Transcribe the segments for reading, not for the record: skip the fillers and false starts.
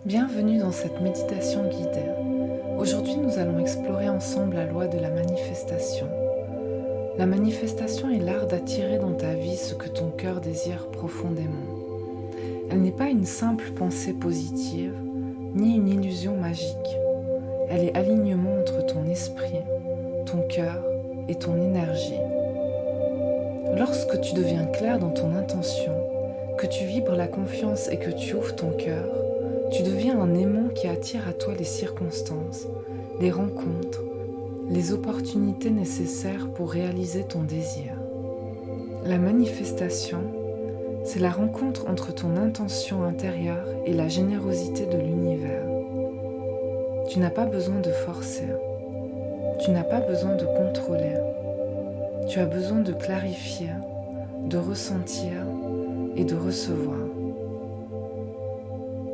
Bienvenue dans cette méditation guidée. Aujourd'hui, nous allons explorer ensemble la loi de la manifestation. La manifestation est l'art d'attirer dans ta vie ce que ton cœur désire profondément. Elle n'est pas une simple pensée positive, ni une illusion magique. Elle est alignement entre ton esprit, ton cœur et ton énergie. Lorsque tu deviens clair dans ton intention, que tu vibres la confiance et que tu ouvres ton cœur, tu deviens un aimant qui attire à toi les circonstances, les rencontres, les opportunités nécessaires pour réaliser ton désir. La manifestation, c'est la rencontre entre ton intention intérieure et la générosité de l'univers. Tu n'as pas besoin de forcer, tu n'as pas besoin de contrôler, tu as besoin de clarifier, de ressentir et de recevoir.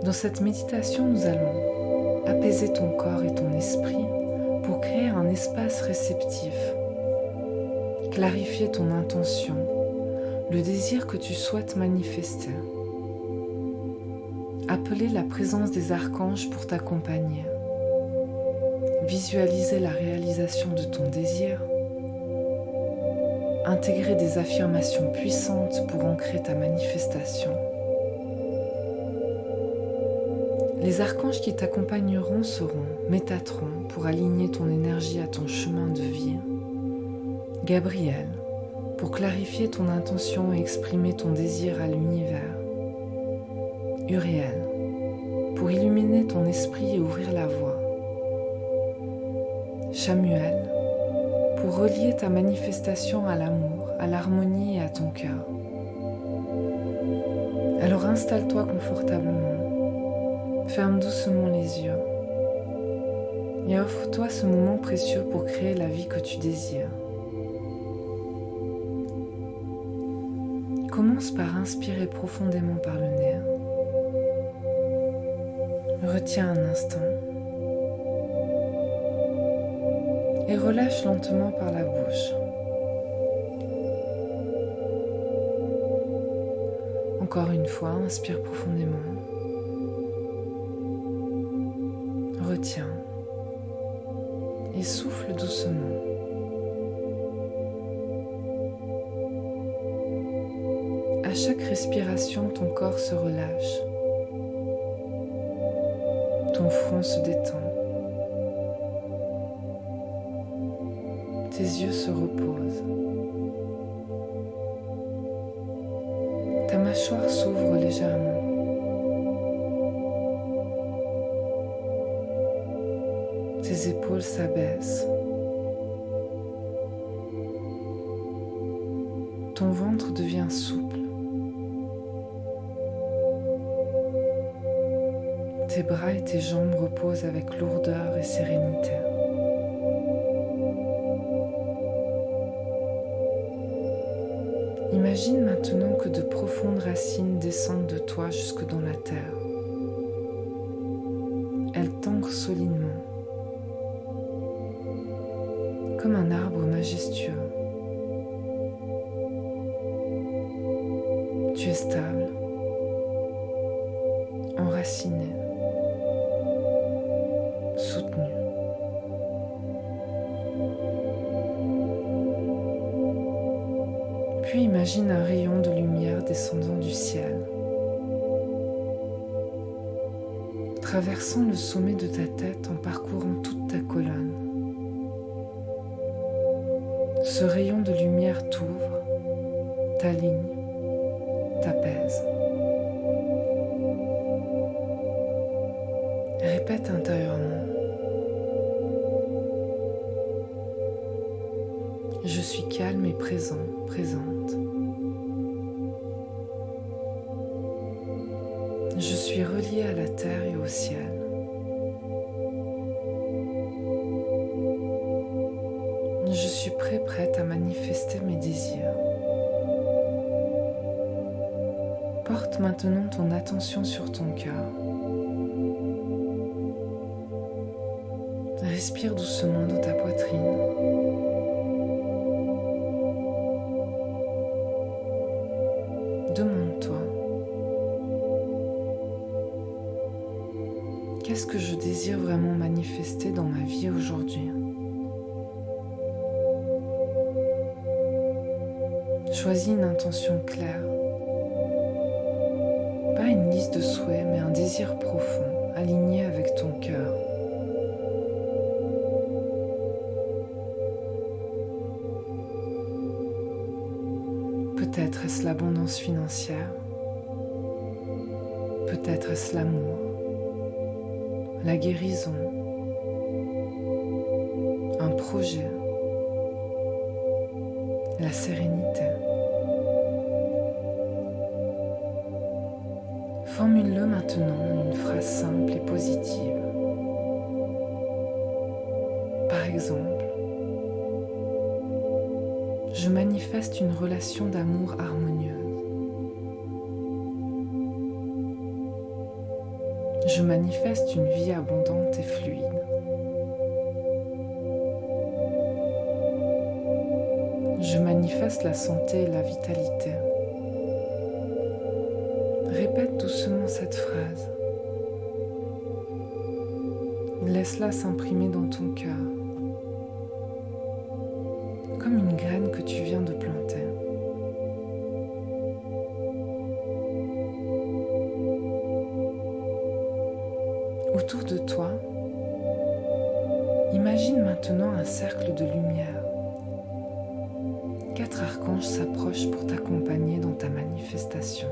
Dans cette méditation, nous allons apaiser ton corps et ton esprit pour créer un espace réceptif, clarifier ton intention, le désir que tu souhaites manifester, appeler la présence des archanges pour t'accompagner, visualiser la réalisation de ton désir, intégrer des affirmations puissantes pour ancrer ta manifestation. Les archanges qui t'accompagneront seront Métatron pour aligner ton énergie à ton chemin de vie, Gabriel pour clarifier ton intention et exprimer ton désir à l'univers, Uriel pour illuminer ton esprit et ouvrir la voie, Chamuel pour relier ta manifestation à l'amour, à l'harmonie et à ton cœur. Alors installe-toi confortablement. Ferme doucement les yeux et offre-toi ce moment précieux pour créer la vie que tu désires. Commence par inspirer profondément par le nez. Retiens un instant et relâche lentement par la bouche. Encore une fois, inspire profondément. Retiens et souffle doucement. À chaque respiration, ton corps se relâche. Ton front se détend. Tes yeux se reposent. Ta mâchoire s'ouvre légèrement. Tes épaules s'abaissent. Ton ventre devient souple. Tes bras et tes jambes reposent avec lourdeur et sérénité. Imagine maintenant que de profondes racines descendent de toi jusque dans la terre. Elles t'ancrent solidement, comme un arbre majestueux. Tu es stable, enraciné, soutenu. Puis imagine un rayon de lumière descendant du ciel, traversant le sommet de ta tête en parcourant toute ta colonne. Ce rayon de lumière t'ouvre, t'aligne, t'apaise. Répète intérieurement. Je suis calme et présent, présente. Je suis relié à la terre et au ciel. Je suis prête à manifester mes désirs. Porte maintenant ton attention sur ton cœur. Respire doucement dans ta poitrine. Demande-toi, Qu'est-ce que je désire vraiment manifester dans ma vie aujourd'hui? Choisis une intention claire. Pas une liste de souhaits, mais un désir profond, aligné avec ton cœur. Peut-être est-ce l'abondance financière, peut-être est-ce l'amour, la guérison, un projet, la sérénité. Formule-le maintenant en une phrase simple et positive. Par exemple, je manifeste une relation d'amour harmonieuse. Je manifeste une vie abondante et fluide. Je manifeste la santé et la vitalité. Répète doucement cette phrase. Laisse-la s'imprimer dans ton cœur, comme une graine que tu viens de planter. Autour de toi, imagine maintenant un cercle de lumière. 4 archanges s'approchent pour t'accompagner dans ta manifestation.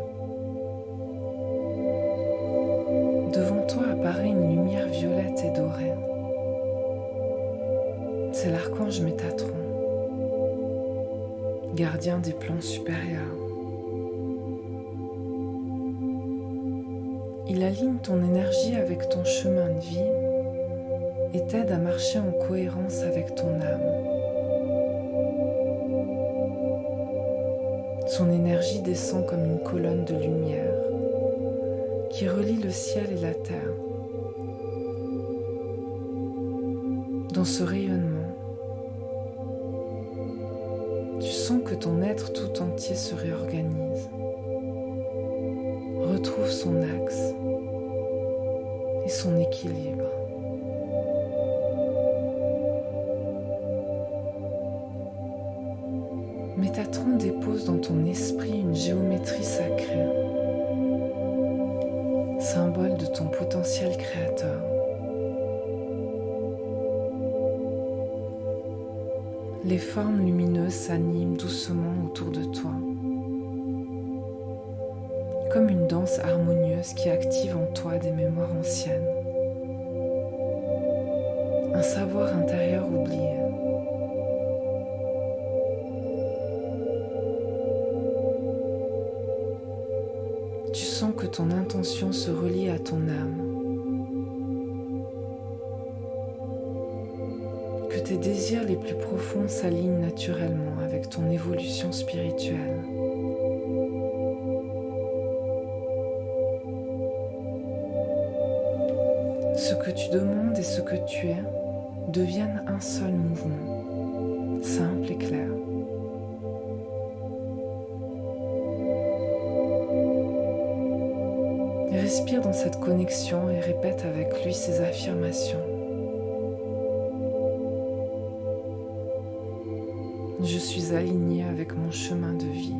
Devant toi apparaît une lumière violette et dorée. C'est l'archange Métatron, gardien des plans supérieurs. Il aligne ton énergie avec ton chemin de vie et t'aide à marcher en cohérence avec ton âme. Son énergie descend comme une colonne de lumière qui relie le ciel et la terre. Dans ce rayonnement, tu sens que ton être tout entier se réorganise, retrouve son axe et son équilibre. Métatron dépose dans ton esprit une géométrie sacrée, symbole de ton potentiel créateur. Les formes lumineuses s'animent doucement autour de toi, comme une danse harmonieuse qui active en toi des mémoires anciennes, un savoir intérieur oublié. Tu sens que ton intention se relie à ton âme, que tes désirs les plus profonds s'alignent naturellement avec ton évolution spirituelle. Ce que tu demandes et ce que tu es deviennent un seul mouvement, simple et clair. Respire dans cette connexion et répète avec lui ces affirmations. Je suis aligné avec mon chemin de vie.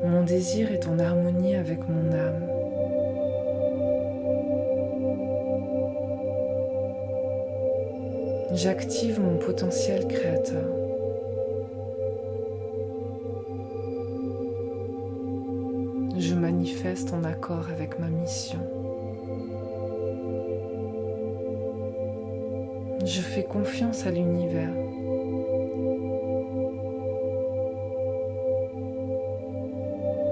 Mon désir est en harmonie avec mon âme. J'active mon potentiel créateur. Je manifeste en accord avec ma mission. Je fais confiance à l'univers.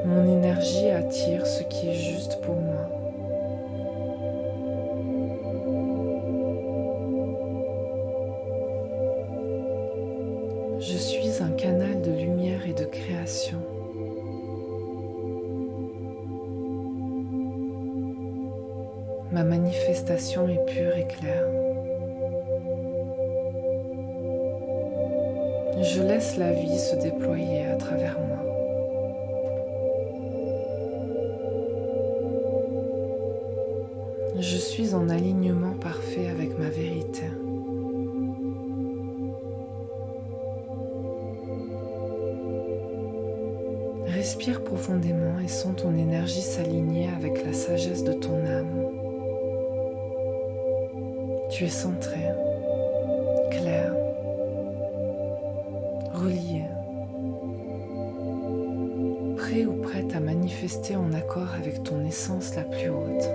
Mon énergie attire ce qui est juste pour moi. Je suis un canal de lumière et de création. Ma manifestation est pure et claire. Je laisse la vie se déployer à travers moi. suis en alignement parfait avec ma vérité. Respire profondément et sens ton énergie s'aligner avec la sagesse de ton âme. Tu es centré, clair, relié, prêt ou prête à manifester en accord avec ton essence la plus haute.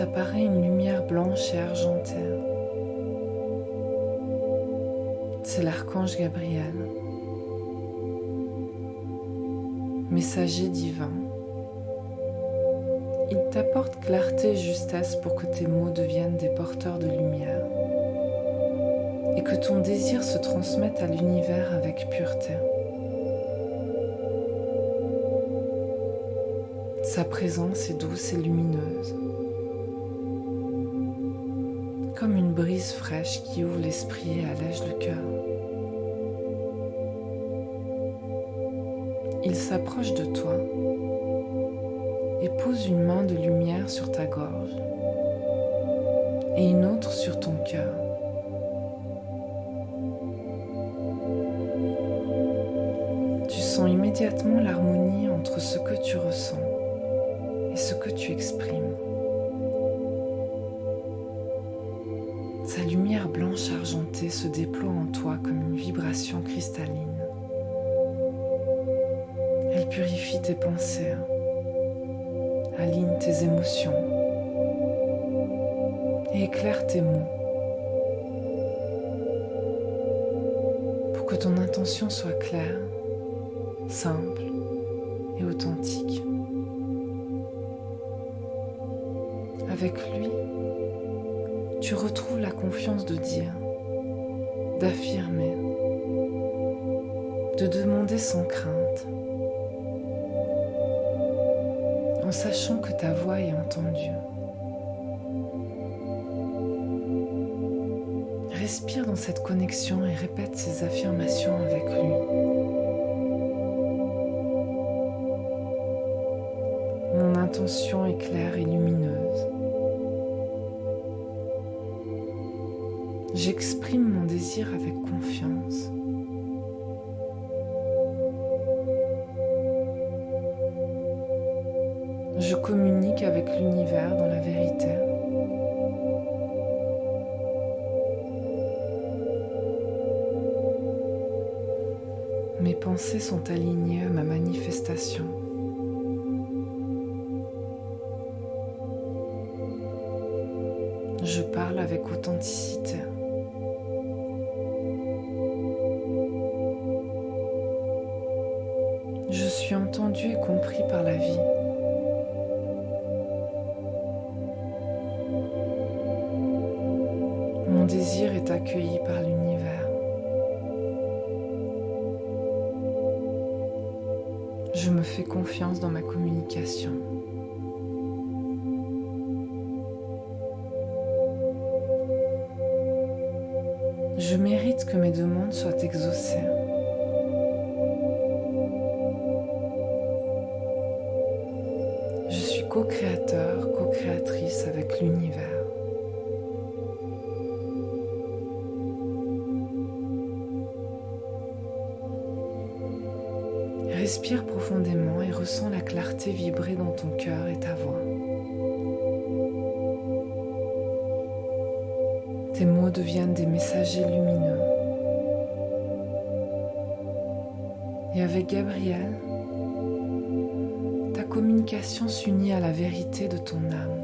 apparaît une lumière blanche et argentée. C'est l'archange Gabriel, messager divin. Il t'apporte clarté et justesse pour que tes mots deviennent des porteurs de lumière et que ton désir se transmette à l'univers avec pureté. Sa présence est douce et lumineuse, comme une brise fraîche qui ouvre l'esprit et allège le cœur. Il s'approche de toi et pose une main de lumière sur ta gorge et une autre sur ton cœur. Tu sens immédiatement l'harmonie entre ce que tu ressens et ce que tu exprimes. Sa lumière blanche argentée se déploie en toi comme une vibration cristalline. Elle purifie tes pensées, aligne tes émotions et éclaire tes mots pour que ton intention soit claire, simple et authentique. Avec lui, tu retrouves la confiance de dire, d'affirmer, de demander sans crainte, en sachant que ta voix est entendue. Respire dans cette connexion et répète ces affirmations avec lui. Mon intention est claire et lumineuse. J'exprime mon désir avec confiance. Je communique avec l'univers dans la vérité. Mes pensées sont alignées à ma manifestation. Je parle avec authenticité. Je suis entendu et compris par la vie. Mon désir est accueilli par l'univers. Je me fais confiance dans ma communication. Je mérite que mes demandes soient exaucées. Je suis co-créateur, co-créatrice avec l'univers. Respire profondément et ressens la clarté vibrer dans ton cœur et ta voix. Tes mots deviennent des messagers lumineux. Et avec Gabriel, ta communication s'unit à la vérité de ton âme.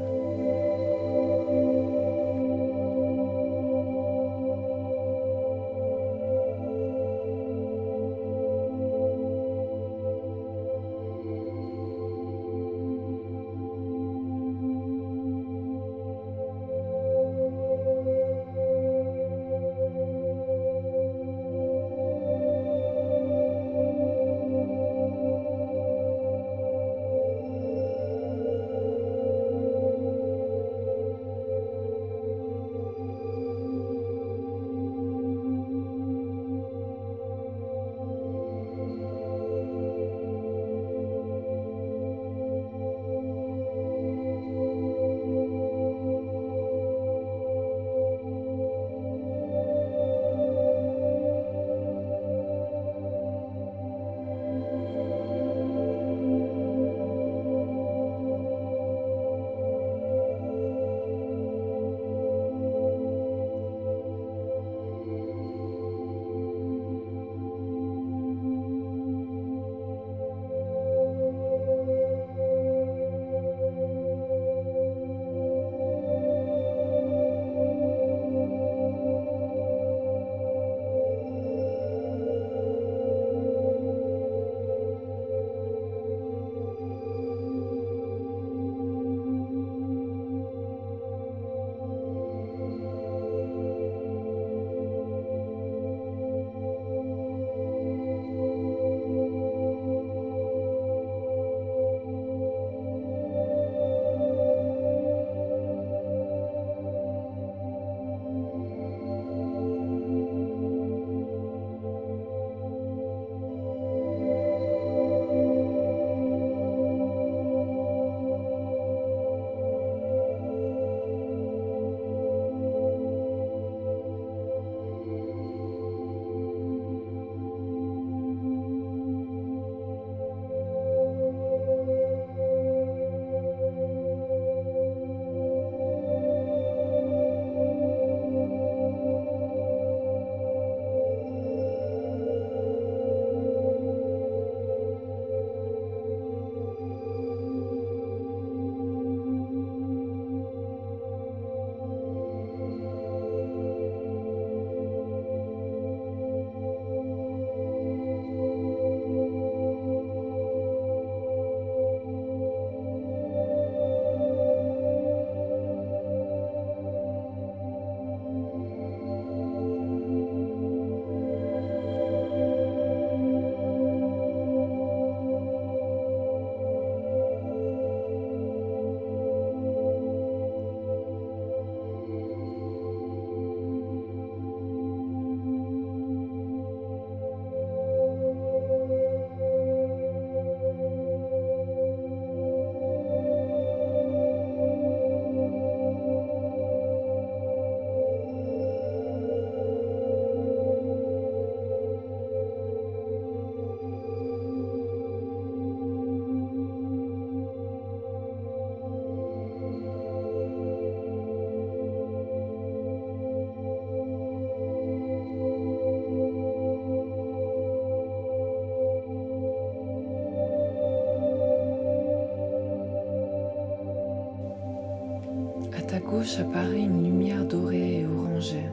ta gauche apparaît une lumière dorée et orangée.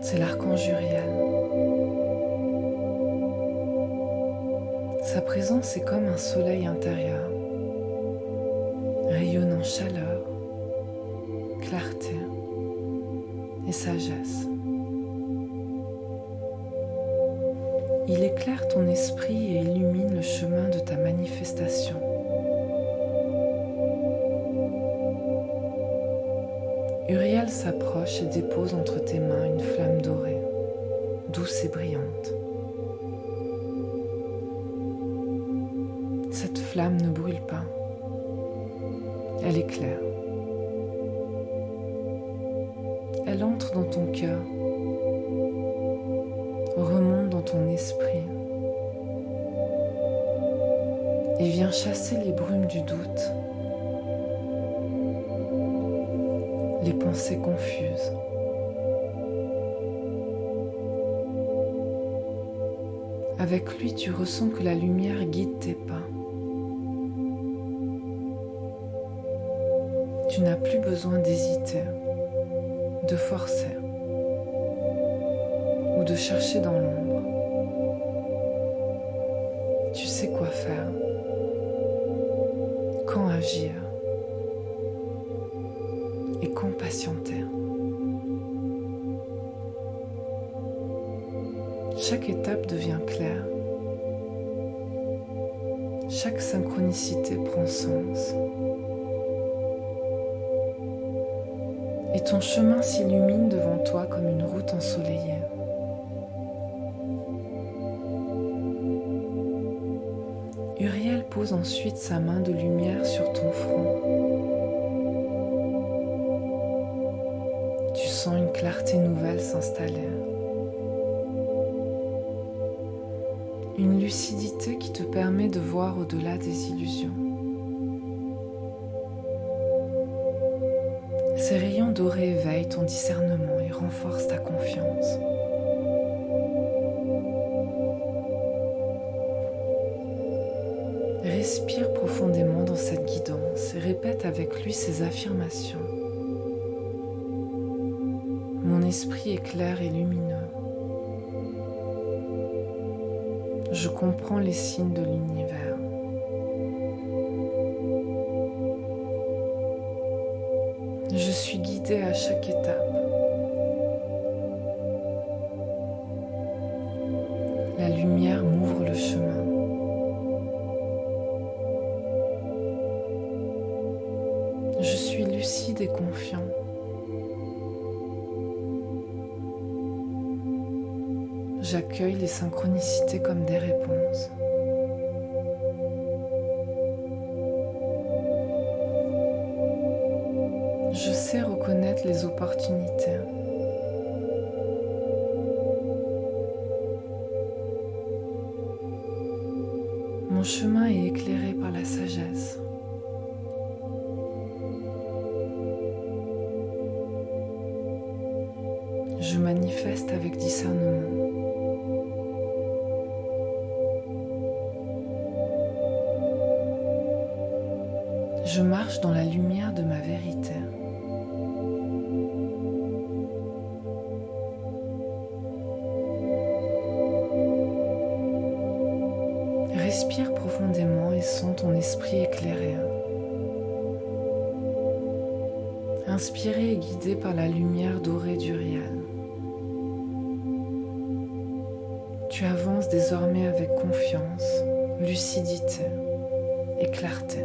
C'est l'archange Uriel. Sa présence est comme un soleil intérieur, rayonnant chaleur, clarté et sagesse. Il éclaire ton esprit et illumine le chemin de ta manifestation. Uriel s'approche et dépose entre tes mains une flamme dorée, douce et brillante. Cette flamme ne brûle pas, elle éclaire. Elle entre dans ton cœur, remonte dans ton esprit et vient chasser les brumes du doute, les pensées confuses. Avec lui, tu ressens que la lumière guide tes pas. Tu n'as plus besoin d'hésiter, de forcer ou de chercher dans l'ombre. Tu sais quoi faire, quand agir et quand patienter. Chaque étape devient claire. Chaque synchronicité prend sens. Et ton chemin s'illumine devant toi comme une route ensoleillée. Uriel pose ensuite sa main de lumière sur ton front. Tu sens une clarté nouvelle s'installer. Une lucidité qui te permet de voir au-delà des illusions. Ces rayons dorés éveillent ton discernement et renforcent ta confiance. Respire profondément dans cette guidance et répète avec lui ces affirmations. Mon esprit est clair et lumineux. Je comprends les signes de l'univers. Je suis guidée à chaque étape. La lumière m'ouvre le chemin. Je suis lucide et confiant. J'accueille les synchronicités comme des réponses. Je sais reconnaître les opportunités. Mon chemin est éclairé par la sagesse. Je manifeste avec discernement. Je marche dans la lumière de ma vérité. Respire profondément et sens ton esprit éclairé. Inspiré et guidé par la lumière dorée d'Uriel. Tu avances désormais avec confiance, lucidité et clarté.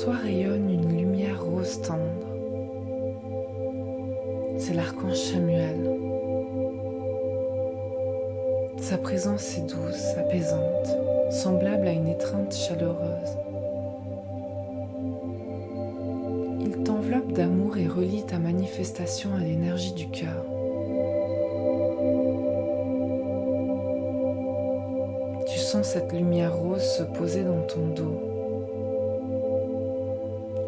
toi rayonne une lumière rose tendre. C'est l'archange Chamuel. Sa présence est douce, apaisante, semblable à une étreinte chaleureuse. Il t'enveloppe d'amour et relie ta manifestation à l'énergie du cœur. Tu sens cette lumière rose se poser dans ton dos,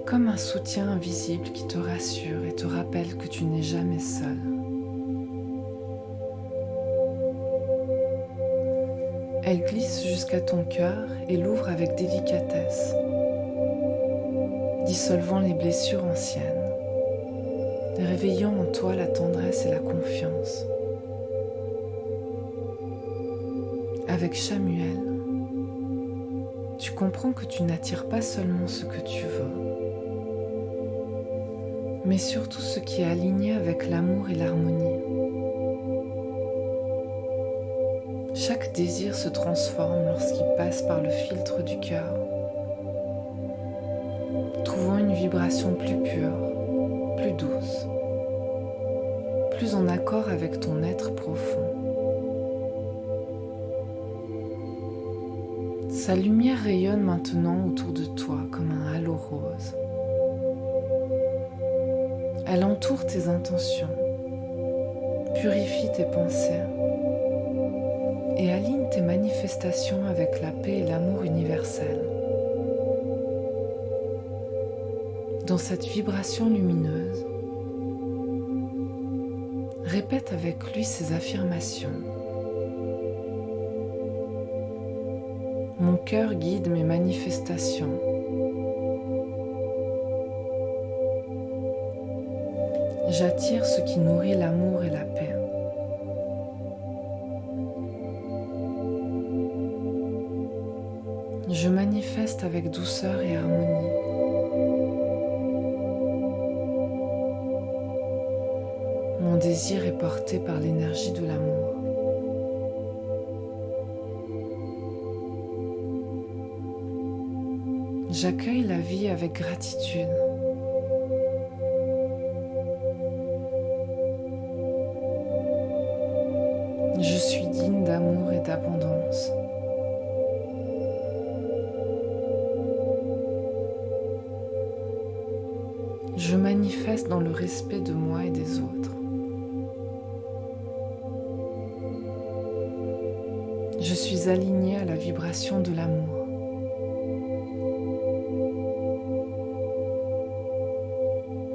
comme un soutien invisible qui te rassure et te rappelle que tu n'es jamais seul. Elle glisse jusqu'à ton cœur et l'ouvre avec délicatesse, dissolvant les blessures anciennes, réveillant en toi la tendresse et la confiance. Avec Chamuel, tu comprends que tu n'attires pas seulement ce que tu veux, mais surtout ce qui est aligné avec l'amour et l'harmonie. Chaque désir se transforme lorsqu'il passe par le filtre du cœur, trouvant une vibration plus pure, plus douce, plus en accord avec ton être profond. Sa lumière rayonne maintenant autour de toi comme un halo rose. Elle entoure tes intentions, purifie tes pensées et aligne tes manifestations avec la paix et l'amour universel. Dans cette vibration lumineuse, répète avec lui ces affirmations. Mon cœur guide mes manifestations. J'attire ce qui nourrit l'amour et la paix. Je manifeste avec douceur et harmonie. Mon désir est porté par l'énergie de l'amour. J'accueille la vie avec gratitude. Je suis digne d'amour et d'abondance. Je manifeste dans le respect de moi et des autres. Je suis alignée à la vibration de l'amour.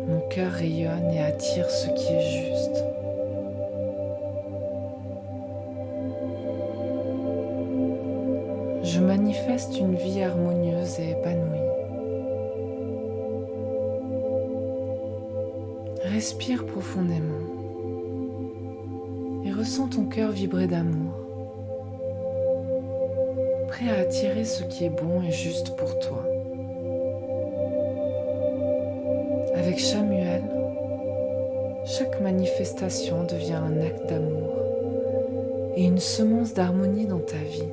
Mon cœur rayonne et attire ce qui est juste. Je manifeste une vie harmonieuse et épanouie. Respire profondément et ressens ton cœur vibrer d'amour, prêt à attirer ce qui est bon et juste pour toi. Avec Chamuel, chaque manifestation devient un acte d'amour et une semence d'harmonie dans ta vie.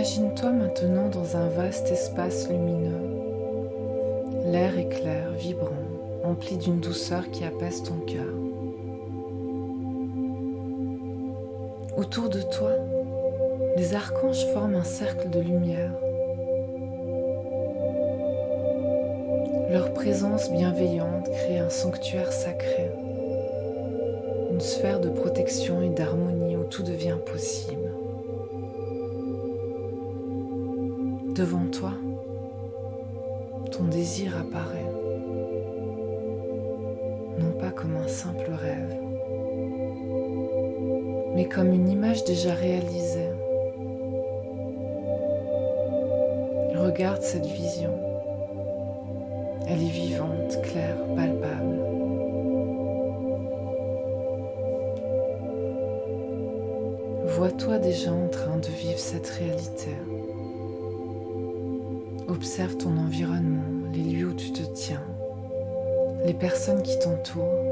Imagine-toi maintenant dans un vaste espace lumineux. L'air est clair, vibrant, empli d'une douceur qui apaise ton cœur. Autour de toi, les archanges forment un cercle de lumière. Leur présence bienveillante crée un sanctuaire sacré, une sphère de protection et d'harmonie où tout devient possible. Devant toi, ton désir apparaît, non pas comme un simple rêve, mais comme une image déjà réalisée. Regarde cette vision. Elle est vivante, claire, palpable. Vois-toi déjà en train de vivre cette réalité. Observe ton environnement, les lieux où tu te tiens, les personnes qui t'entourent,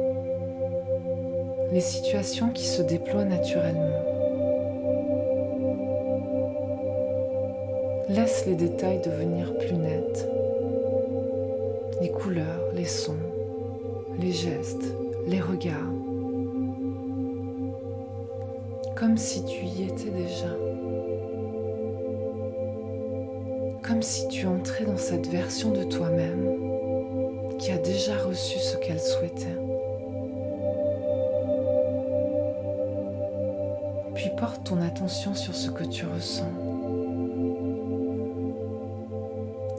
les situations qui se déploient naturellement. Laisse les détails devenir plus nets. Les couleurs, les sons, les gestes, les regards. Comme si tu y étais déjà. Comme si tu entrais dans cette version de toi-même qui a déjà reçu ce qu'elle souhaitait. Puis porte ton attention sur ce que tu ressens.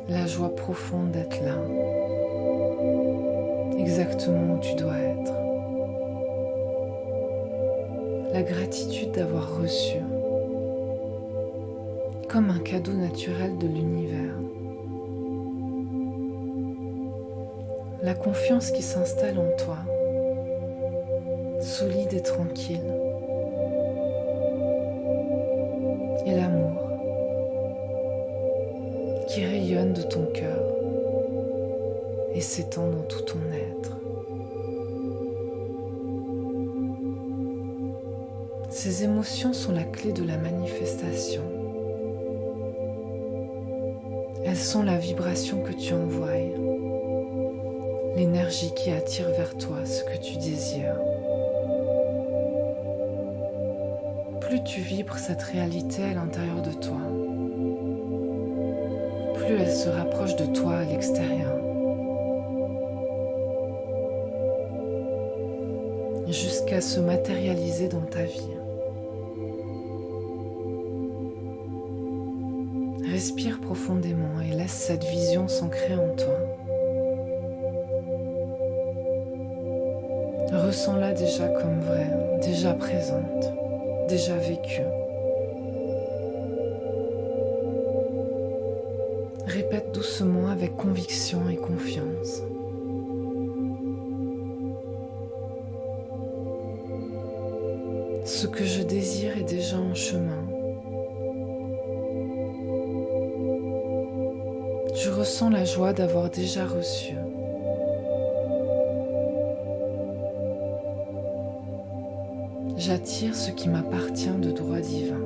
La joie profonde d'être là, exactement où tu dois être. La gratitude d'avoir reçu, comme un cadeau naturel de l'univers. La confiance qui s'installe en toi, solide et tranquille. Et l'amour qui rayonne de ton cœur et s'étend dans tout ton être. Ces émotions sont la clé de la manifestation. Elles sont la vibration que tu envoies, l'énergie qui attire vers toi ce que tu désires. Plus tu vibres cette réalité à l'intérieur de toi, plus elle se rapproche de toi à l'extérieur, jusqu'à se matérialiser dans ta vie. Respire profondément et laisse cette vision s'ancrer en toi. Ressens-la déjà comme vraie, déjà présente, déjà vécue. Répète doucement avec conviction et confiance. Ce que je désire est déjà en chemin. Je ressens la joie d'avoir déjà reçu. J'attire ce qui m'appartient de droit divin.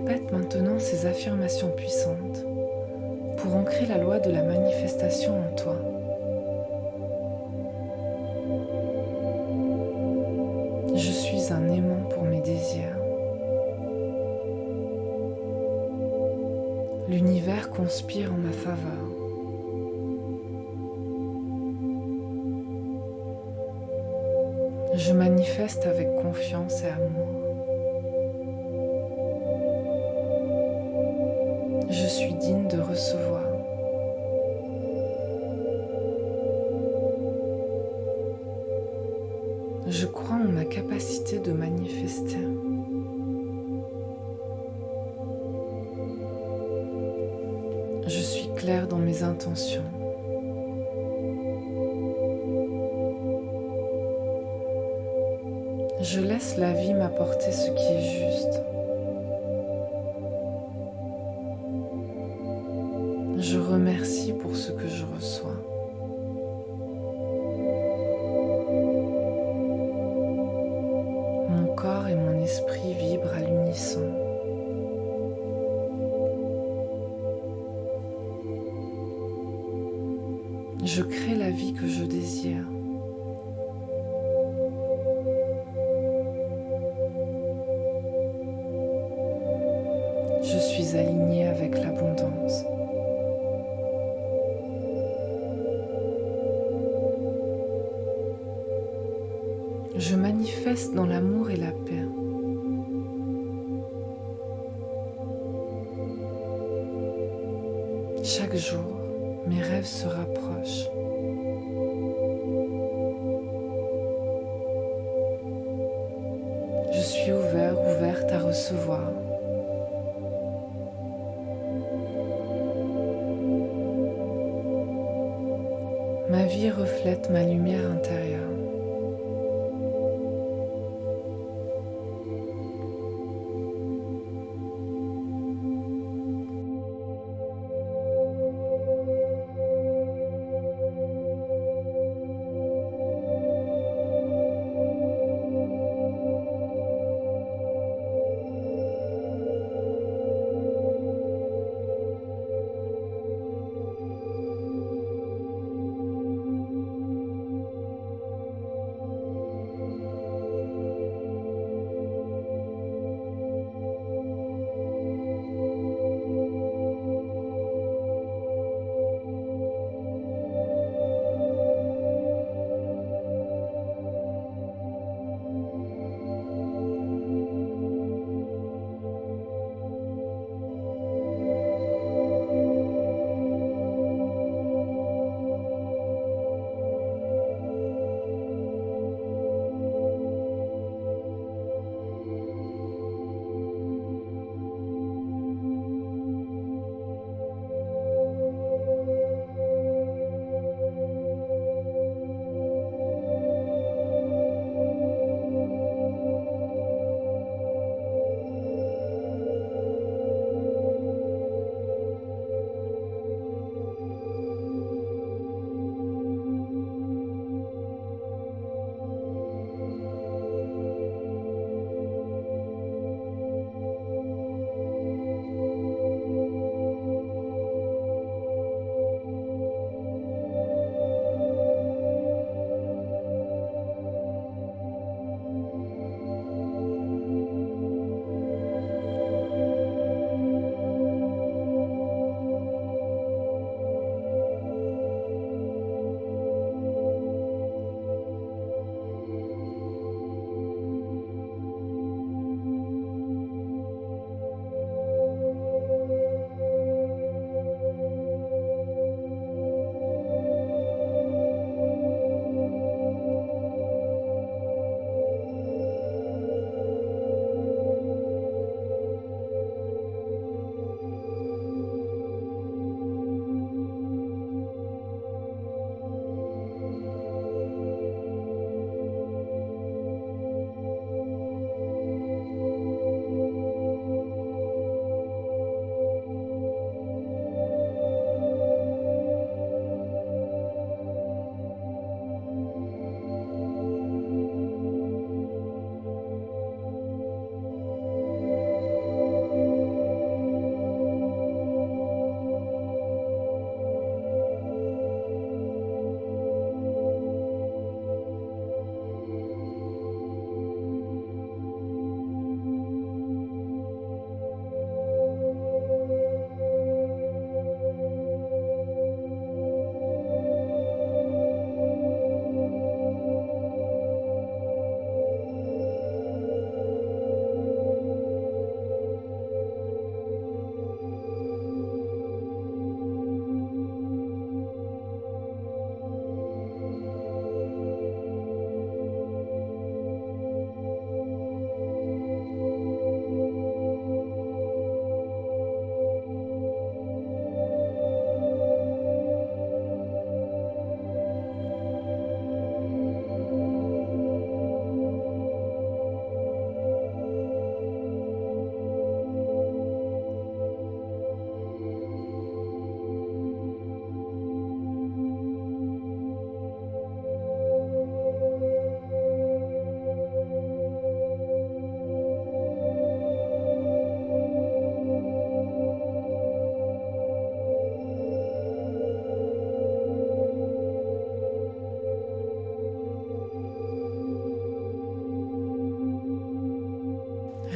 Répète maintenant ces affirmations puissantes pour ancrer la loi de la manifestation en toi. Je suis un aimant pour mes désirs. L'univers conspire en ma faveur. Je manifeste avec confiance et amour. Je suis digne de recevoir. Je crois en ma capacité de manifester. Je suis clair dans mes intentions. Je laisse la vie m'apporter ce qui est juste. Je remercie pour ce que je reçois. Mon corps et mon esprit vibrent à l'unisson. Je crée la vie que je désire. Je suis aligné avec l'abondance. Je manifeste dans l'amour et la paix. Chaque jour, mes rêves se rapprochent. Je suis ouverte à recevoir. Ma vie reflète ma lumière intérieure.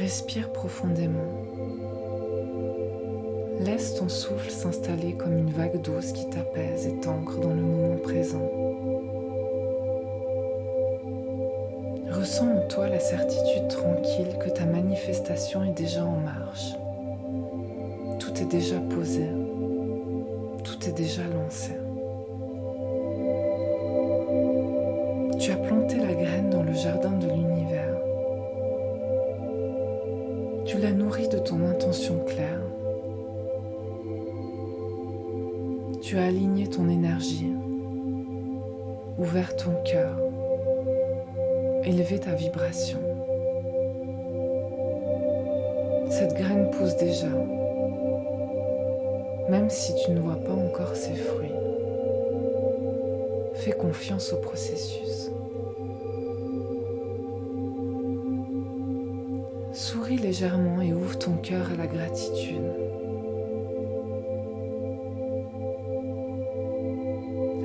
Respire profondément. Laisse ton souffle s'installer comme une vague douce qui t'apaise et t'ancre dans le moment présent. Ressens en toi la certitude tranquille que ta manifestation est déjà en marche. Tout est déjà posé, tout est déjà lancé. Tu as planté la graine dans le jardin de l'univers. Tu la nourris de ton intention claire. Tu as aligné ton énergie, ouvert ton cœur, élevé ta vibration. Cette graine pousse déjà, même si tu ne vois pas encore ses fruits. Fais confiance au processus. Souris légèrement et ouvre ton cœur à la gratitude.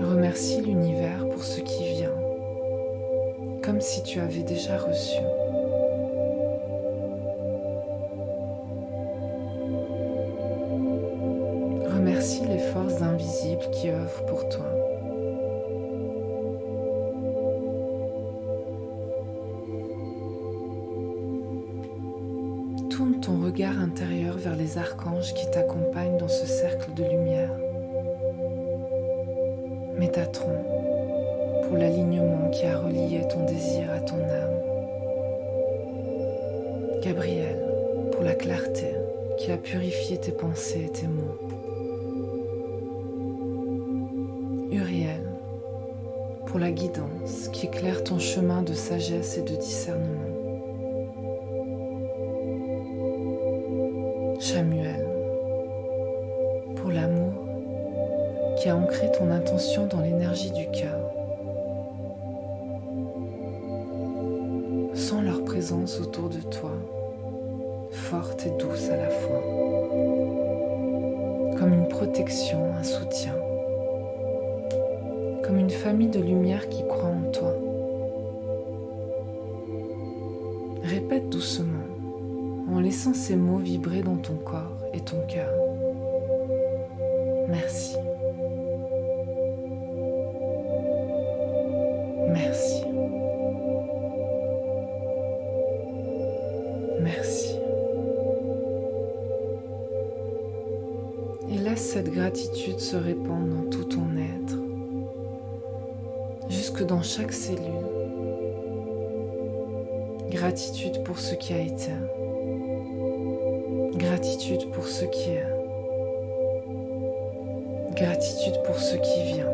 Remercie l'univers pour ce qui vient, comme si tu avais déjà reçu. Remercie les forces invisibles qui œuvrent pour toi. Tourne ton regard intérieur vers les archanges qui t'accompagnent dans ce cercle de lumière. Métatron, pour l'alignement qui a relié ton désir à ton âme. Gabriel, pour la clarté qui a purifié tes pensées et tes mots. Uriel, pour la guidance qui éclaire ton chemin de sagesse et de discernement. Chamuel, pour l'amour qui a ancré ton intention dans l'énergie du cœur. Sens leur présence autour de toi, forte et douce à la fois, comme une protection, un soutien, comme une famille de lumière qui croit en toi. Répète doucement, en laissant ces mots vibrer dans ton corps et ton cœur. Merci. Merci. Merci. Et laisse cette gratitude se répandre dans tout ton être, jusque dans chaque cellule. Gratitude pour ce qui a été. Gratitude pour ce qui est. Gratitude pour ce qui vient.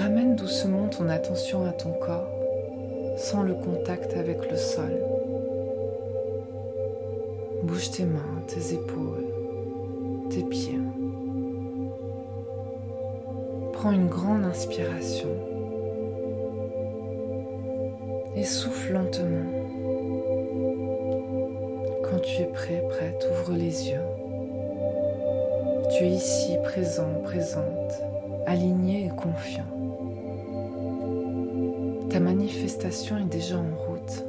Ramène doucement ton attention à ton corps, sans le contact avec le sol. Bouge tes mains, tes épaules, tes pieds. Prends une grande inspiration et souffle lentement. Quand tu es prêt, prête, ouvre les yeux. Tu es ici, présent, présente, aligné et confiant. Ta manifestation est déjà en route.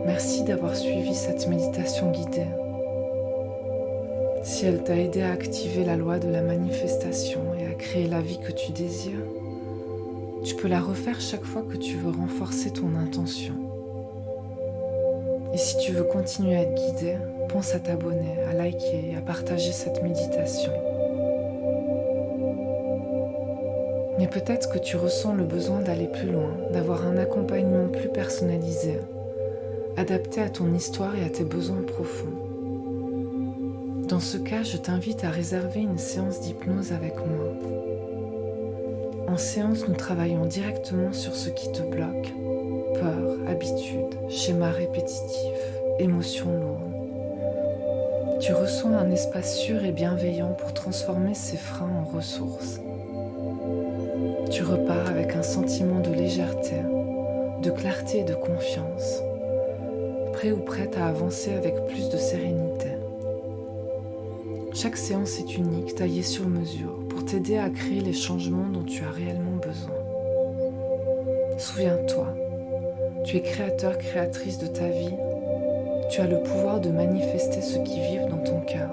Merci d'avoir suivi cette méditation guidée. Si elle t'a aidé à activer la loi de la manifestation et à créer la vie que tu désires, tu peux la refaire chaque fois que tu veux renforcer ton intention. Et si tu veux continuer à être guidé, pense à t'abonner, à liker et à partager cette méditation. Mais peut-être que tu ressens le besoin d'aller plus loin, d'avoir un accompagnement plus personnalisé, adapté à ton histoire et à tes besoins profonds. Dans ce cas, je t'invite à réserver une séance d'hypnose avec moi. En séance, nous travaillons directement sur ce qui te bloque, peur, habitude, schéma répétitif, émotions lourdes. Tu reçois un espace sûr et bienveillant pour transformer ces freins en ressources. Tu repars avec un sentiment de légèreté, de clarté et de confiance, prêt ou prête à avancer avec plus de sérénité. Chaque séance est unique, taillée sur mesure, pour t'aider à créer les changements dont tu as réellement besoin. Souviens-toi, tu es créateur, créatrice de ta vie. Tu as le pouvoir de manifester ce qui vibre dans ton cœur.